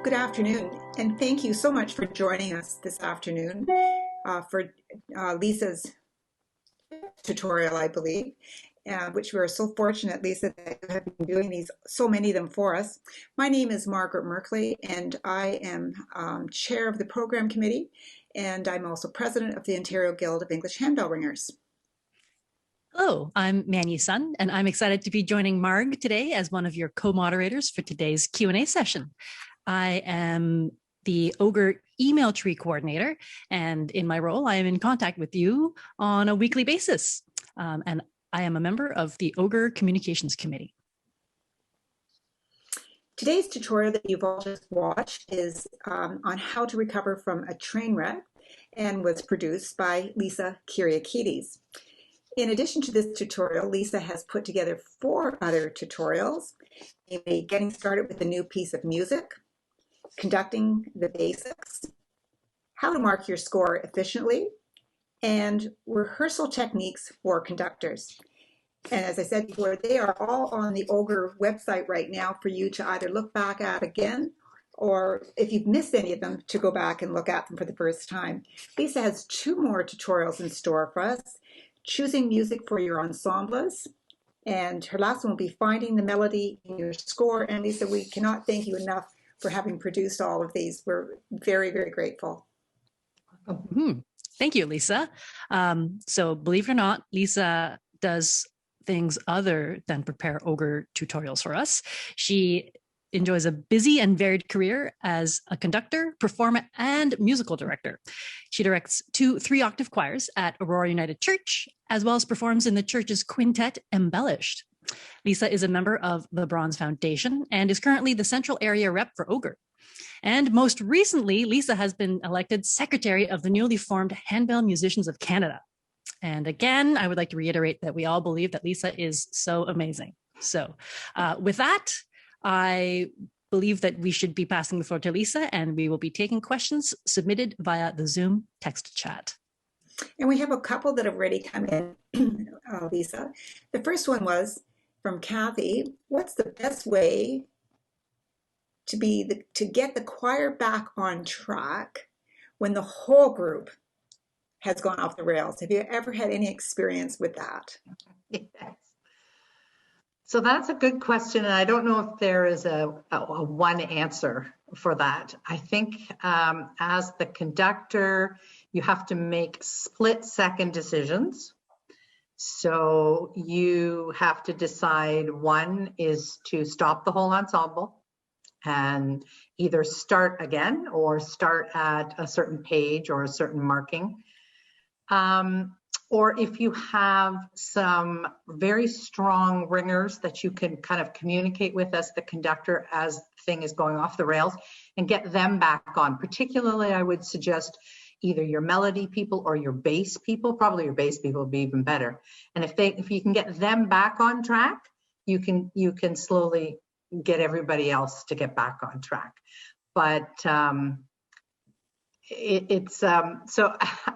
Good afternoon, and thank you so much for joining us this afternoon for Lisa's tutorial, I believe, which we're so fortunate, Lisa, that you have been doing so many of them for us. My name is Margaret Merkley, and I am chair of the program committee, and I'm also president of the Ontario Guild of English Handbell Ringers. Hello, I'm Manny Sun, and I'm excited to be joining Marg today as one of your co-moderators for today's Q&A session. I am the OGEHR email tree coordinator, and in my role, I am in contact with you on a weekly basis. And I am a member of the OGEHR Communications Committee. Today's tutorial that you've all just watched is on how to recover from a train wreck and was produced by Lisa Kyriakides. In addition to this tutorial, Lisa has put together 4 other tutorials, namely getting started with a new piece of music, conducting the basics, how to mark your score efficiently, and rehearsal techniques for conductors. And as I said before, they are all on the OGEHR website right now for you to either look back at again, or if you've missed any of them, to go back and look at them for the first time. Lisa has 2 more tutorials in store for us: choosing music for your ensembles, and her last one will be finding the melody in your score. And Lisa, we cannot thank you enough for having produced all of these. We're very, very grateful. Thank you, Lisa. So believe it or not, Lisa does things other than prepare OGEHR tutorials for us. She enjoys a busy and varied career as a conductor, performer, and musical director. She directs 2 3-octave choirs at Aurora United Church, as well as performs in the church's quintet, EmBellished. Lisa is a member of the Bronze Foundation and is currently the Central Area Rep for OGEHR. And most recently, Lisa has been elected Secretary of the newly formed Handbell Musicians of Canada. And again, I would like to reiterate that we all believe that Lisa is so amazing. So with that, I believe that we should be passing the floor to Lisa, and we will be taking questions submitted via the Zoom text chat. And we have a couple that have already come in, Lisa. The first one was from Kathy. What's the best way to get the choir back on track when the whole group has gone off the rails? Have you ever had any experience with that? Yes. So that's a good question, and I don't know if there is a one answer for that. I think as the conductor, you have to make split-second decisions. So you have to decide, one is to stop the whole ensemble and either start again or start at a certain page or a certain marking. Or if you have some very strong ringers that you can kind of communicate with as the conductor as the thing is going off the rails, and get them back on. Particularly, I would suggest either your melody people or your bass people. Probably your bass people would be even better. And if you can get them back on track, you can slowly get everybody else to get back on track. But so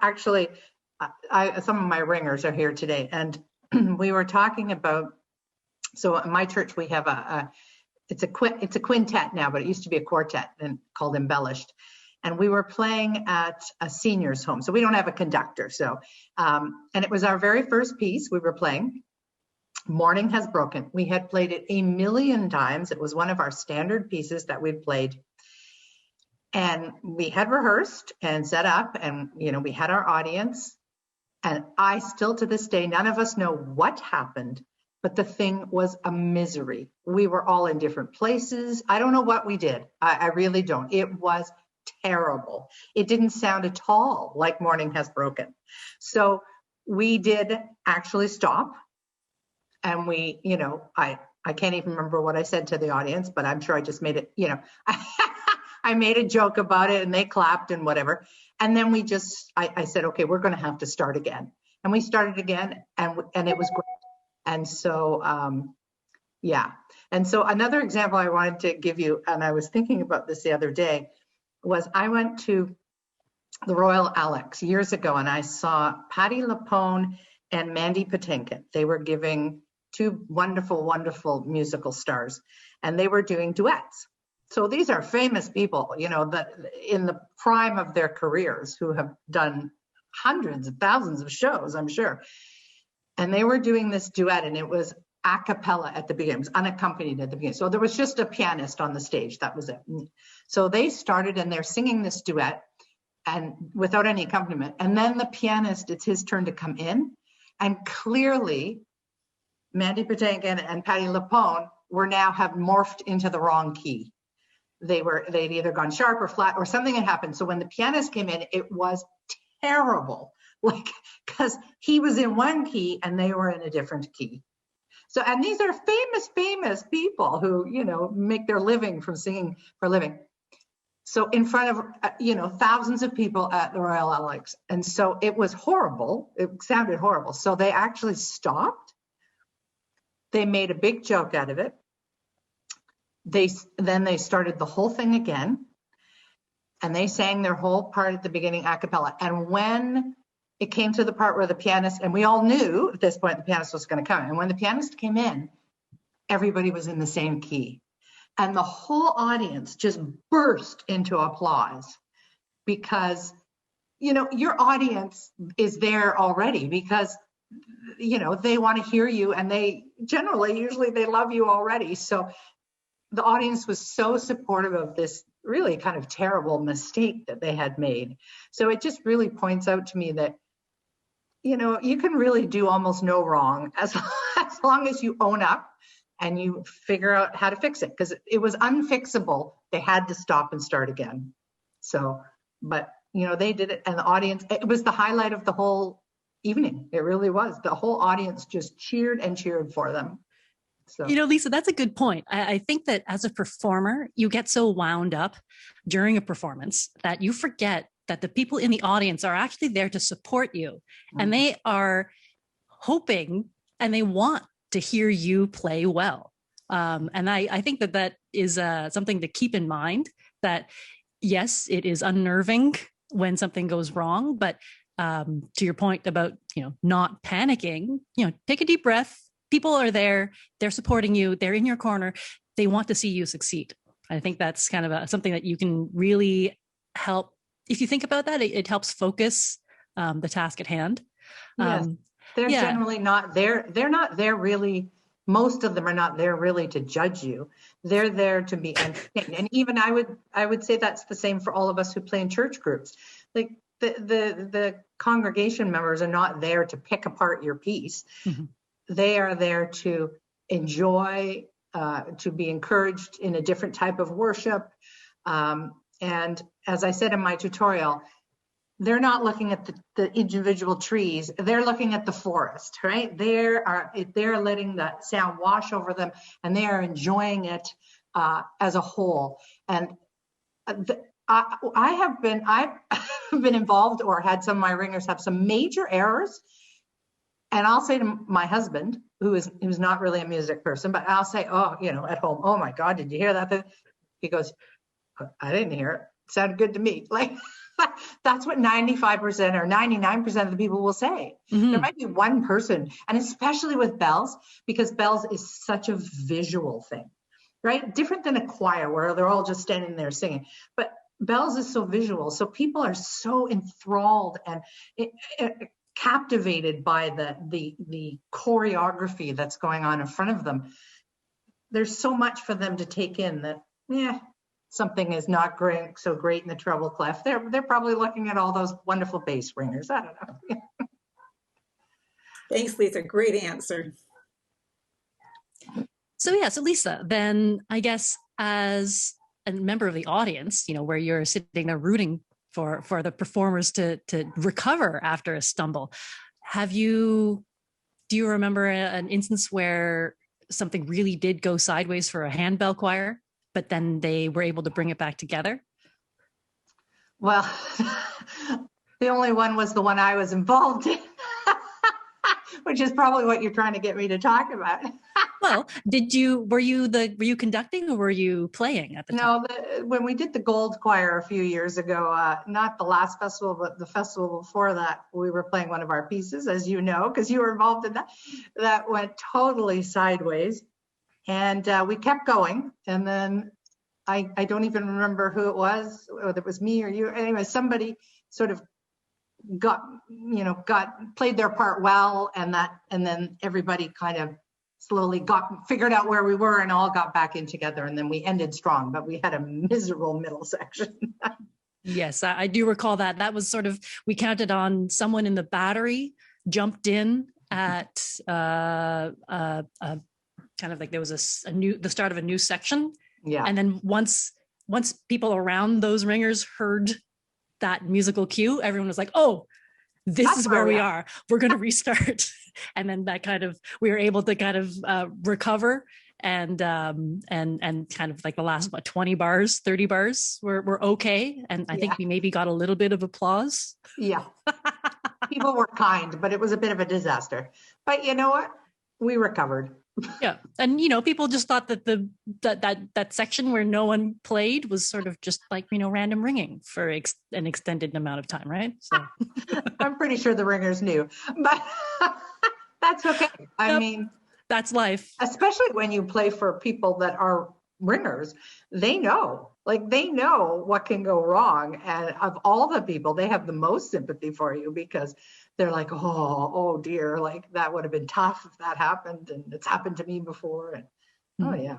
actually, some of my ringers are here today, and we were talking about, so in my church we have it's a quintet now, but it used to be a quartet and called EmBellished. And we were playing at a senior's home. So we don't have a conductor. So, and it was our very first piece we were playing. Morning Has Broken. We had played it a million times. It was one of our standard pieces that we'd played. And we had rehearsed and set up, and we had our audience. And I still, to this day, none of us know what happened, but the thing was a misery. We were all in different places. I don't know what we did. I really don't. It was terrible. It didn't sound at all like Morning Has Broken. So we did actually stop. And we, I can't even remember what I said to the audience, but I'm sure I just made it, I made a joke about it and they clapped and whatever. And then I said, okay, we're going to have to start again. And we started again, and it was great. And so, yeah. And so another example I wanted to give you, and I was thinking about this the other day, was I went to the Royal Alex years ago, and I saw Patti LuPone and Mandy Patinkin. They were giving 2 wonderful, wonderful musical stars, and they were doing duets. So these are famous people, you know, that in the prime of their careers, who have done hundreds of thousands of shows, I'm sure. And they were doing this duet, and it was a cappella at the beginning. It was unaccompanied at the beginning. So there was just a pianist on the stage. That was it. So they started, and they're singing this duet, and without any accompaniment. And then the pianist, it's his turn to come in. And clearly, Mandy Patinkin and Patti LuPone have morphed into the wrong key. They'd either gone sharp or flat, or something had happened. So when the pianist came in, it was terrible, like, because he was in one key and they were in a different key. So, and these are famous people who, you know, make their living from singing for a living. So in front of, you know, thousands of people at the Royal Alex. And so it was horrible. It sounded horrible. So they actually stopped. They made a big joke out of it. Then they started the whole thing again, and they sang their whole part at the beginning a cappella. And when it came to the part where the pianist, and we all knew at this point the pianist was going to come, and when the pianist came in, everybody was in the same key, and the whole audience just burst into applause, because, you know, your audience is there already because, you know, they want to hear you, and usually they love you already. So the audience was so supportive of this really kind of terrible mistake that they had made. So it just really points out to me that, you know, you can really do almost no wrong as long as you own up and you figure out how to fix it, because it was unfixable. They had to stop and start again. So, but, you know, they did it, and the audience, it was the highlight of the whole evening. It really was. The whole audience just cheered and cheered for them. So. You know, Lisa, that's a good point. I think that as a performer, you get so wound up during a performance that you forget that the people in the audience are actually there to support you. Mm-hmm. And they are hoping and they want to hear you play well. And I think that is something to keep in mind, that yes, it is unnerving when something goes wrong, but to your point about, you know, not panicking, you know, take a deep breath. People are there, they're supporting you, they're in your corner, they want to see you succeed. I think that's kind of something that you can really help. If you think about that, it helps focus the task at hand. Yes, they're generally not there. They're not there really. Most of them are not there really to judge you. They're there to be entertained. And even I would say that's the same for all of us who play in church groups. Like the congregation members are not there to pick apart your piece. Mm-hmm. They are there to enjoy, to be encouraged in a different type of worship. And as I said in my tutorial, they're not looking at the individual trees. They're looking at the forest, right? They're letting that sound wash over them, and they are enjoying it as a whole. And I've been involved, or had some of my ringers have some major errors. And I'll say to my husband, who's not really a music person, but I'll say, oh, you know, at home, oh my God, did you hear that? He goes, I didn't hear it. It sounded good to me. Like, that's what 95% or 99% of the people will say. Mm-hmm. There might be one person, and especially with bells, because bells is such a visual thing, right? Different than a choir where they're all just standing there singing. But bells is so visual. So people are so enthralled and captivated by the choreography that's going on in front of them. There's so much for them to take in that, something is not so great in the treble clef. They're probably looking at all those wonderful bass ringers. I don't know. Thanks, Lisa. Great answer. So Lisa, then I guess as a member of the audience, you know, where you're sitting there rooting for the performers to recover after a stumble, do you remember an instance where something really did go sideways for a handbell choir, but then they were able to bring it back together? Well, the only one was the one I was involved in, which is probably what you're trying to get me to talk about. Well, were you conducting, or were you playing at the time? No, when we did the Gold Choir a few years ago, not the last festival, but the festival before that, we were playing one of our pieces, as you know, because you were involved in that. That went totally sideways. And we kept going, and then I don't even remember who it was, whether it was me or you. Anyway, somebody sort of played their part well, and then everybody kind of slowly figured out where we were and all got back in together, and then we ended strong, but we had a miserable middle section. Yes, I do recall that. That was sort of, we counted on someone in the battery jumped in at kind of like there was the start of a new section. Yeah. And then once people around those ringers heard that musical cue, everyone was like, oh, this is where we are. We're going to restart. And then that kind of, we were able to kind of recover and kind of like the last 20 bars, 30 bars were okay. And I think we maybe got a little bit of applause. Yeah. People were kind, but it was a bit of a disaster. But you know what? We recovered. Yeah. And, people just thought that that section where no one played was sort of just like, random ringing for an extended amount of time, right? So I'm pretty sure the ringers knew, but that's okay. I mean, that's life. Especially when you play for people that are ringers, they know what can go wrong. And of all the people, they have the most sympathy for you because they're like, oh dear, like that would have been tough if that happened, and it's happened to me before. And oh yeah.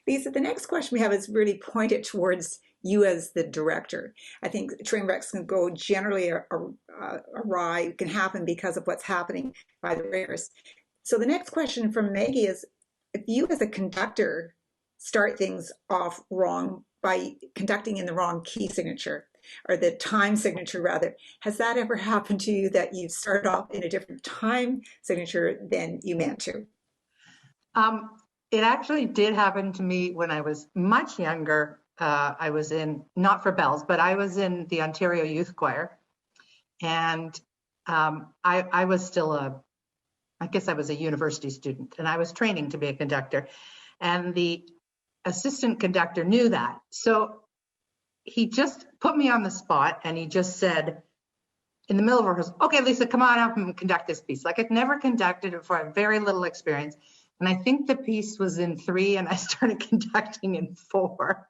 Lisa, the next question we have is really pointed towards you as the director. I think train wrecks can go generally awry. It can happen because of what's happening by the ringers. So the next question from Maggie is, if you as a conductor start things off wrong by conducting in the wrong key signature, or the time signature rather, has that ever happened to you that you start off in a different time signature than you meant to? It actually did happen to me when I was much younger. I was in, not for bells, but I was in the Ontario Youth Choir. And I was still I guess I was a university student, and I was training to be a conductor. And the assistant conductor knew that. So he just put me on the spot, and he just said, in the middle of rehearsal, okay, Lisa, come on up and conduct this piece. Like I'd never conducted it before, I had very little experience. And I think the piece was in 3 and I started conducting in 4.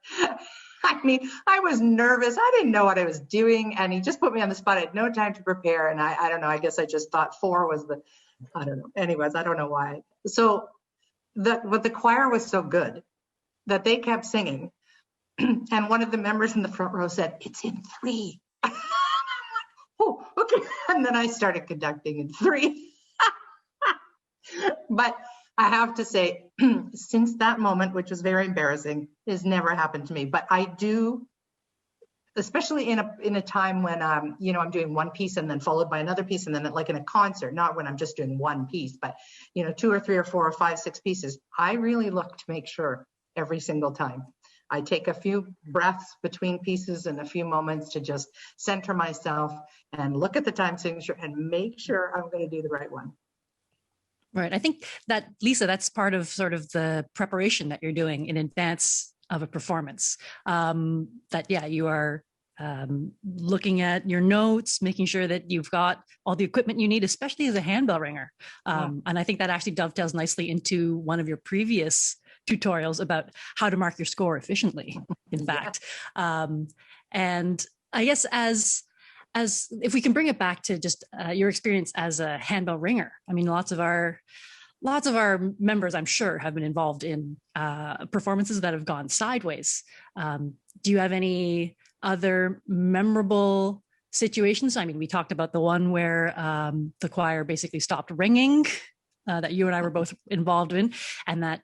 I mean, I was nervous. I didn't know what I was doing. And he just put me on the spot. I had no time to prepare. And I don't know, I guess I just thought 4 was I don't know. Anyways, I don't know why. So but the choir was so good that they kept singing. And one of the members in the front row said, it's in 3. Oh, okay. And then I started conducting in 3. But I have to say, since that moment, which was very embarrassing, has never happened to me. But I do, especially in a time when I'm doing one piece and then followed by another piece, and then like in a concert, not when I'm just doing one piece, but 2 or 3 or 4 or 5, 6 pieces. I really look to make sure every single time. I take a few breaths between pieces and a few moments to just center myself and look at the time signature and make sure I'm going to do the right one. Right. I think that, Lisa, that's part of sort of the preparation that you're doing in advance of a performance. You are looking at your notes, making sure that you've got all the equipment you need, especially as a handbell ringer. And I think that actually dovetails nicely into one of your previous tutorials about how to mark your score efficiently, in fact. And I guess as if we can bring it back to just your experience as a handbell ringer, I mean, lots of our members, I'm sure, have been involved in performances that have gone sideways. Do you have any other memorable situations? I mean, we talked about the one where the choir basically stopped ringing, that you and I were both involved in, and that,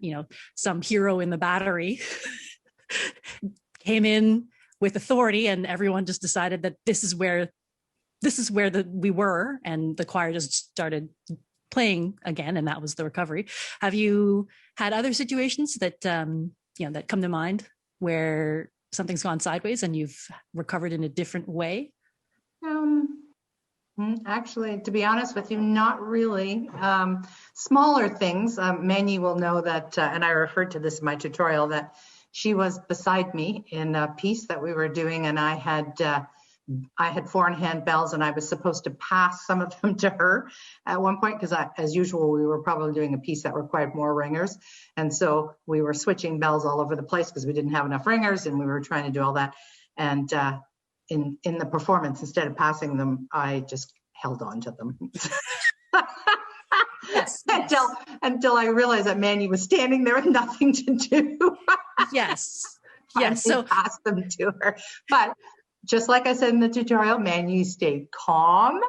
some hero in the battery came in with authority and everyone just decided that this is where we were, and the choir just started playing again, and that was the recovery. Have you had other situations that that come to mind where something's gone sideways and you've recovered in a different way? Actually, to be honest with you, not really. Smaller things. Manny will know that, and I referred to this in my tutorial, that she was beside me in a piece that we were doing, and I had I had 4-in-hand bells, and I was supposed to pass some of them to her at one point, because as usual, we were probably doing a piece that required more ringers. And so we were switching bells all over the place because we didn't have enough ringers, and we were trying to do all that. And in the performance, instead of passing them, I just held on to them. Yes, until I realized that Manny was standing there with nothing to do. Yes. Yes. So passed them to her. But just like I said in the tutorial, Manny stayed calm,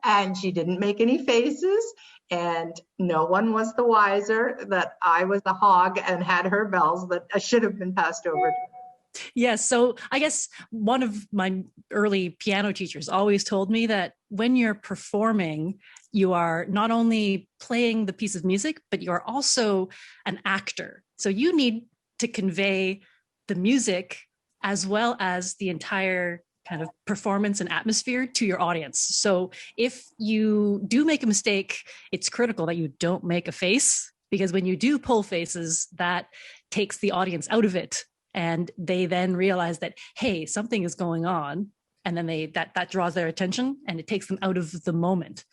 and she didn't make any faces, and no one was the wiser that I was the hog and had her bells that should have been passed over to her. Yes. So I guess one of my early piano teachers always told me that when you're performing, you are not only playing the piece of music, but you're also an actor. So you need to convey the music as well as the entire kind of performance and atmosphere to your audience. So if you do make a mistake, it's critical that you don't make a face, because when you do pull faces, that takes the audience out of it. And they then realize that, hey, something is going on. And then that draws their attention, and it takes them out of the moment.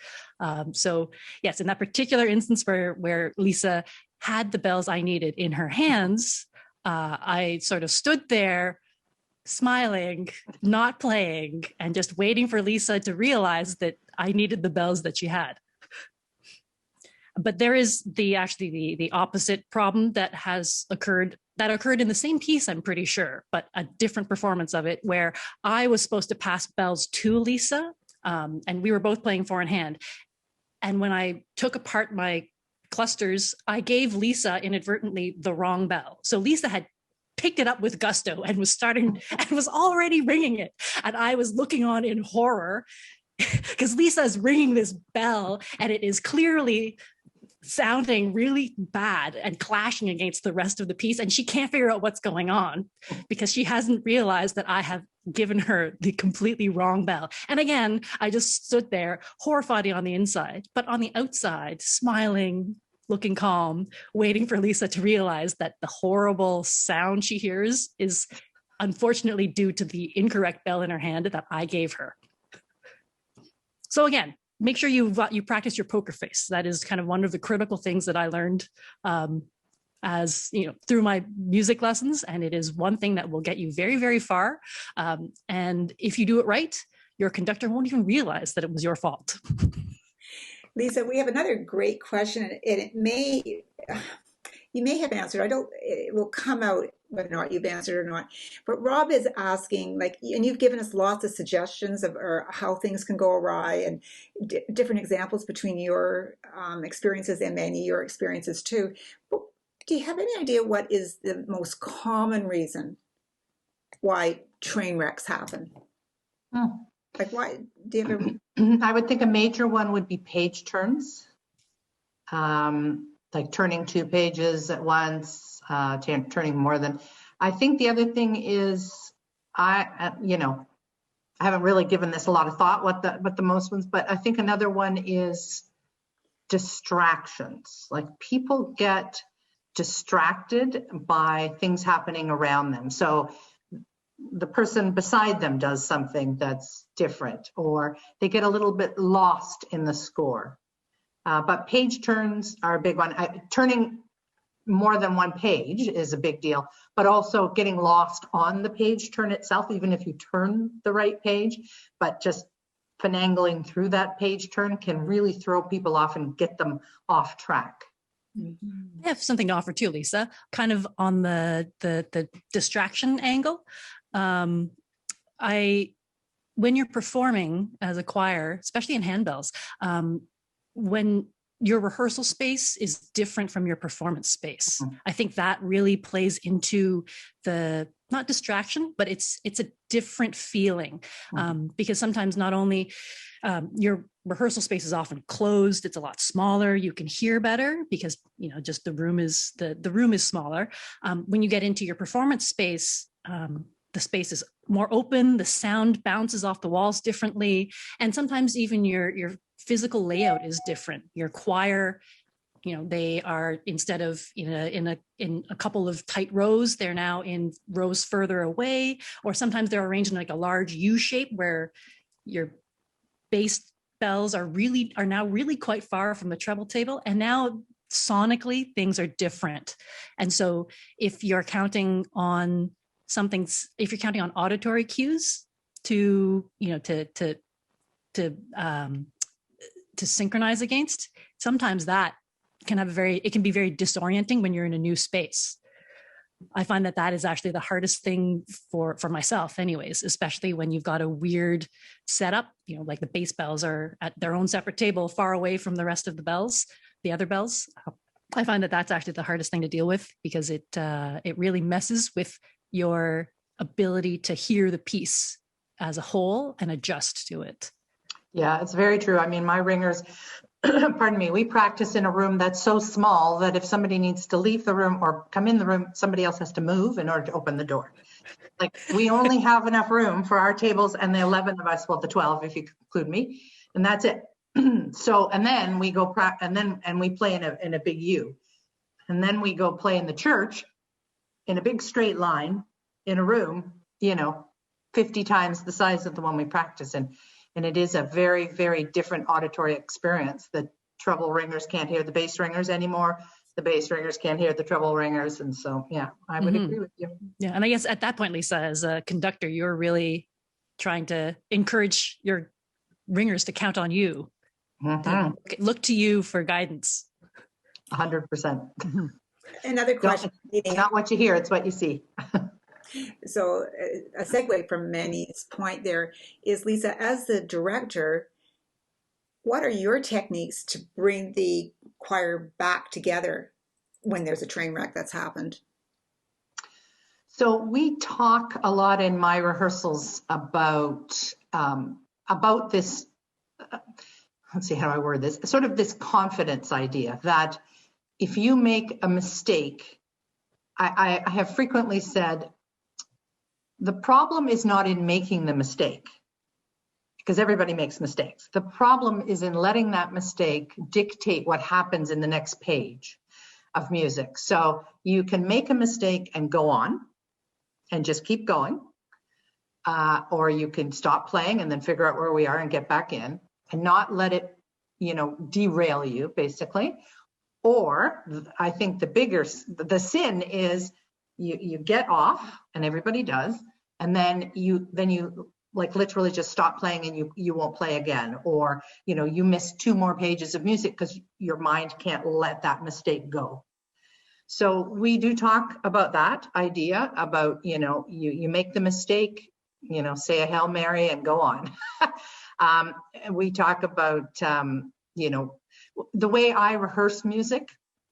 So yes, in that particular instance where Lisa had the bells I needed in her hands, I sort of stood there smiling, not playing, and just waiting for Lisa to realize that I needed the bells that she had. But there is the opposite problem that occurred in the same piece, I'm pretty sure, but a different performance of it, where I was supposed to pass bells to Lisa, and we were both playing 4-in-hand. And when I took apart my clusters, I gave Lisa inadvertently the wrong bell. So Lisa had picked it up with gusto and was already ringing it. And I was looking on in horror because Lisa is ringing this bell, and it is clearly sounding really bad and clashing against the rest of the piece, and she can't figure out what's going on because she hasn't realized that I have given her the completely wrong bell. And again, I just stood there horrified on the inside, but on the outside, smiling, looking calm, waiting for Lisa to realize that the horrible sound she hears is unfortunately due to the incorrect bell in her hand that I gave her. So again, make sure you practice your poker face. That is kind of one of the critical things that I learned through my music lessons. And it is one thing that will get you very, very far. And if you do it right, your conductor won't even realize that it was your fault. Lisa, we have another great question, and you may have answered. It will come out whether or not you've answered or not. But Rob is asking, and you've given us lots of suggestions of how things can go awry, and different examples between your experiences and Manny, your experiences too. But do you have any idea what is the most common reason why train wrecks happen? Why do you have I would think a major one would be page turns, like turning 2 pages at once, turning more than. I think the other thing is, I haven't really given this a lot of thought what the most ones, but I think another one is distractions. Like people get distracted by things happening around them. So the person beside them does something that's different, or they get a little bit lost in the score. But page turns are a big one. Turning more than one page is a big deal, but also getting lost on the page turn itself, even if you turn the right page, but just finagling through that page turn can really throw people off and get them off track. I have something to offer too, Lisa, kind of on the distraction angle. When you're performing as a choir, especially in handbells, when your rehearsal space is different from your performance space, I think that really plays into the, not distraction, but it's a different feeling, because sometimes not only your rehearsal space is often closed, it's a lot smaller, you can hear better because just the room is smaller. When you get into your performance space, the space is more open, the sound bounces off the walls differently, and sometimes even your physical layout is different. Your choir they are, instead of in a couple of tight rows, they're now in rows further away, or sometimes they're arranged in like a large U shape where your bass bells are now really quite far from the treble table. And now sonically things are different. And so if you're counting on auditory cues to synchronize against, sometimes that can be very disorienting when you're in a new space. I find that is actually the hardest thing for myself anyways, especially when you've got a weird setup, like the bass bells are at their own separate table far away from the rest of the other bells. I find that's actually the hardest thing to deal with, because it really messes with your ability to hear the piece as a whole and adjust to it. Yeah, it's very true. I mean, my ringers, pardon me, we practice in a room that's so small that if somebody needs to leave the room or come in the room, somebody else has to move in order to open the door. Like, we only have enough room for our tables and the 11 of us, well, the 12 if you include me, and that's it. So, and then we go and we play in a big U, and then we go play in the church in a big straight line in a room, 50 times the size of the one we practice in. And it is a very, very different auditory experience. The treble ringers can't hear the bass ringers anymore. The bass ringers can't hear the treble ringers. And so, yeah, I would agree with you. Yeah. And I guess at that point, Lisa, as a conductor, you're really trying to encourage your ringers to count on you, to look to you for guidance. 100%. Another question. It's not what you hear, it's what you see. So a segue from Manny's point there is, Lisa, as the director, what are your techniques to bring the choir back together when there's a train wreck that's happened? So we talk a lot in my rehearsals about this, let's see, how do I word this? Sort of this confidence idea that if you make a mistake, I have frequently said, the problem is not in making the mistake, because everybody makes mistakes. The problem is in letting that mistake dictate what happens in the next page of music. So you can make a mistake and go on and just keep going, or you can stop playing and then figure out where we are and get back in and not let it, derail you, basically. Or I think the sin is you get off, and everybody does, and then you like literally just stop playing and you won't play again, or you miss 2 more pages of music because your mind can't let that mistake go. So we do talk about that idea about you make the mistake, say a Hail Mary and go on. We talk about the way I rehearse music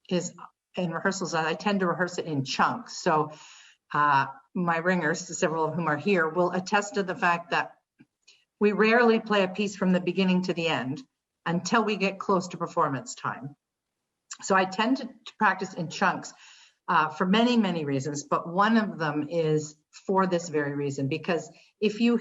is in rehearsals. I tend to rehearse it in chunks. So my ringers, several of whom are here, will attest to the fact that we rarely play a piece from the beginning to the end until we get close to performance time. So I tend to practice in chunks for many, many reasons, but one of them is for this very reason, because if you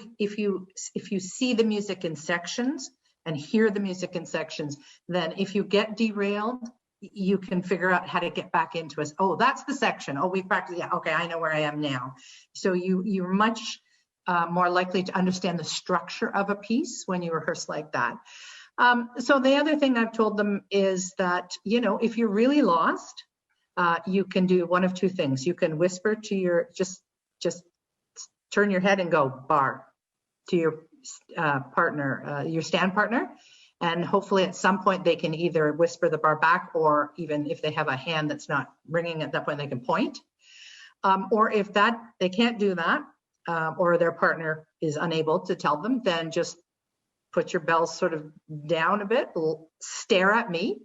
see the music in sections and hear the music in sections, then if you get derailed, you can figure out how to get back into it. Oh, that's the section. Oh, we practiced. Yeah, okay, I know where I am now. So you're much more likely to understand the structure of a piece when you rehearse like that. So the other thing I've told them is that, if you're really lost, you can do one of 2 things. You can whisper to your, just turn your head and go bar to your partner, your stand partner. And hopefully at some point they can either whisper the bar back, or even if they have a hand that's not ringing at that point, they can point. Or if they can't do that, or their partner is unable to tell them, then just put your bells sort of down a bit, stare at me,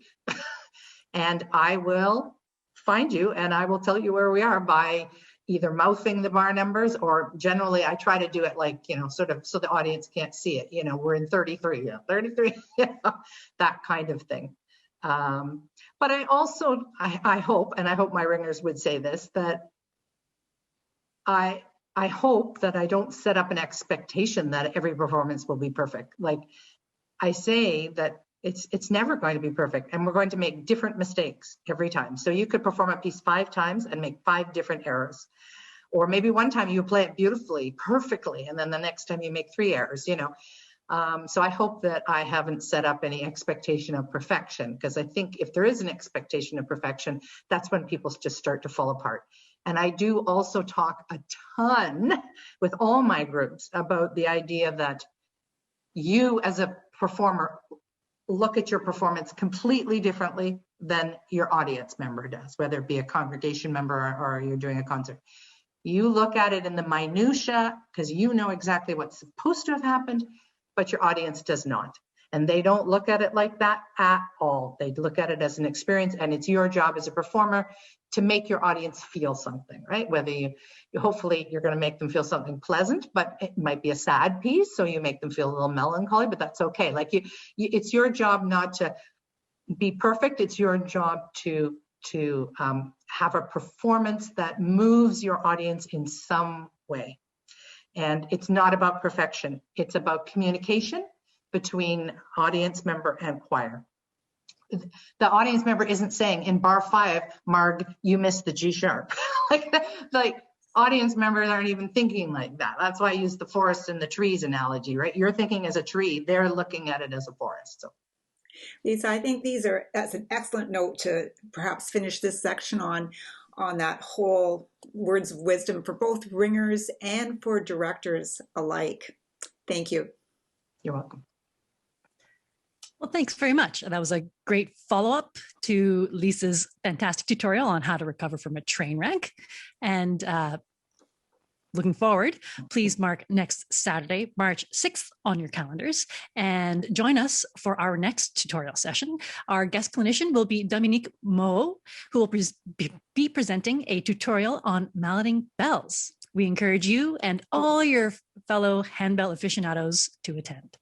and I will find you and I will tell you where we are by either mouthing the bar numbers, or generally I try to do it like, sort of so the audience can't see it. We're in 33, 33, that kind of thing. But I also, I hope, and I hope my ringers would say this, that I hope that I don't set up an expectation that every performance will be perfect. Like I say that It's never going to be perfect, and we're going to make different mistakes every time. So you could perform a piece 5 times and make 5 different errors. Or maybe one time you play it beautifully, perfectly, and then the next time you make 3 errors, you know. So I hope that I haven't set up any expectation of perfection, because I think if there is an expectation of perfection, that's when people just start to fall apart. And I do also talk a ton with all my groups about the idea that you as a performer look at your performance completely differently than your audience member does, whether it be a congregation member or you're doing a concert. You look at it in the minutia because you know exactly what's supposed to have happened, but your audience does not. And they don't look at it like that at all. They look at it as an experience, and it's your job as a performer to make your audience feel something, right? Whether you hopefully you're going to make them feel something pleasant, but it might be a sad piece, so you make them feel a little melancholy, but that's okay. Like it's your job not to be perfect. It's your job to have a performance that moves your audience in some way. And it's not about perfection. It's about communication between audience member and choir. The audience member isn't saying in bar 5, Marg, you missed the G sharp. like audience members aren't even thinking like that. That's why I use the forest and the trees analogy, right? You're thinking as a tree, they're looking at it as a forest. So, Lisa, I think that's an excellent note to perhaps finish this section on that whole words of wisdom for both ringers and for directors alike. Thank you. You're welcome. Well, thanks very much. That was a great follow-up to Lisa's fantastic tutorial on how to recover from a train wreck. And looking forward, please mark next Saturday, March 6th on your calendars and join us for our next tutorial session. Our guest clinician will be Dominique Moreau, who will be presenting a tutorial on malleting bells. We encourage you and all your fellow handbell aficionados to attend.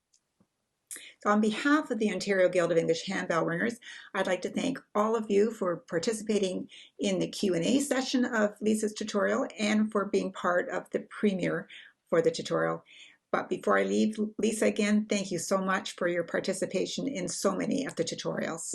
So on behalf of the Ontario Guild of English Handbell Ringers, I'd like to thank all of you for participating in the Q&A session of Lisa's tutorial and for being part of the premiere for the tutorial. But before I leave, Lisa, again, thank you so much for your participation in so many of the tutorials.